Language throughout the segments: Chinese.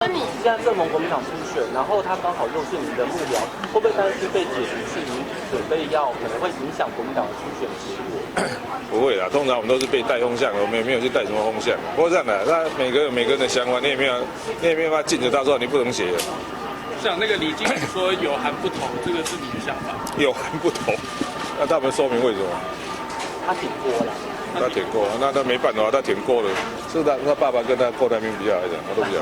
那你现在正逢国民党初选，然后他刚好又是你的幕僚，会不会担心被解读是你准备可能会影响国民党的初选结果？不会啦，通常我们都是被带风向，我们也没有去带什么风向。不过这样的，那每个有每个人的想法，你也没有办法禁止他说你不能写的。像那个李金说有含不同，这个是你的想法？有含不同，那他们说明为什么？他挺过了。他舔过，那他没办法，他舔过了，是他爸爸跟他郭台铭比较来讲，我都比较。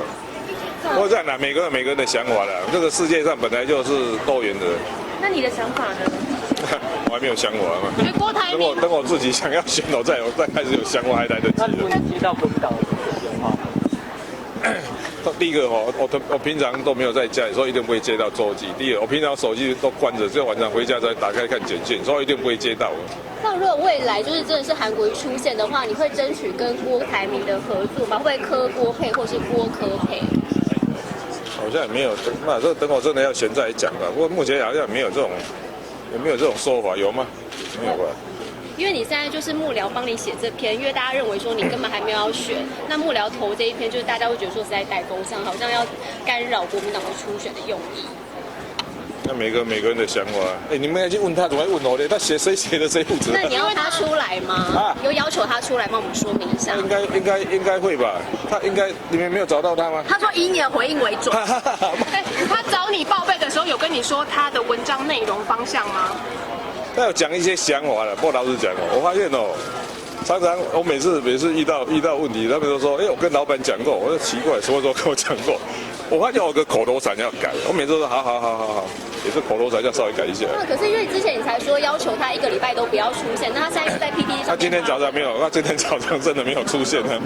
不过这样的，每个人有每个人的想法啦，这个世界上本来就是多元的。那你的想法呢？我还没有想法嘛。觉得郭台铭等我自己想要选，我再开始有想法，还来得及那如果你接到国民党的初选电话，第一个我平常都没有在家里，所以一定不会接到周记。第二，我平常手机都关着，只有晚上回家才打开看简讯，所以一定不会接到。那如果未来就是真的是韩国瑜出现的话，你会争取跟郭台铭的合作吗？会不会柯郭配或是郭柯配？好像也没有，那这等我真的要选再来讲吧。不过目前好像也没有这种说法，有吗？没有吧？因为你现在就是幕僚帮你写这篇，因为大家认为说你根本还没有要选，那幕僚投这一篇，就是大家会觉得说是在带风向，好像要干扰国民党的初选的用意。那每个人的想法，你们要去问他，怎么会问我呢？他谁写的谁负责？那你要他出来吗？有要求他出来帮我们说明一下。应该会吧？他应该你们没有找到他吗？他说以你的回应为准。他找你报备的时候，有跟你说他的文章内容方向吗？他有讲一些想法了，不过老实讲我发现常常我每次遇到问题，他们都说，我跟老板讲过，我说奇怪，什么时候跟我讲过？我发现我有个口头禅要改，我每次都说好，也是口头禅要稍微改一下。可是因为之前你才说要求他1个礼拜都不要出现，那他现在是在 PTT 上。他今天早上没有，他今天早上真的没有出现呢。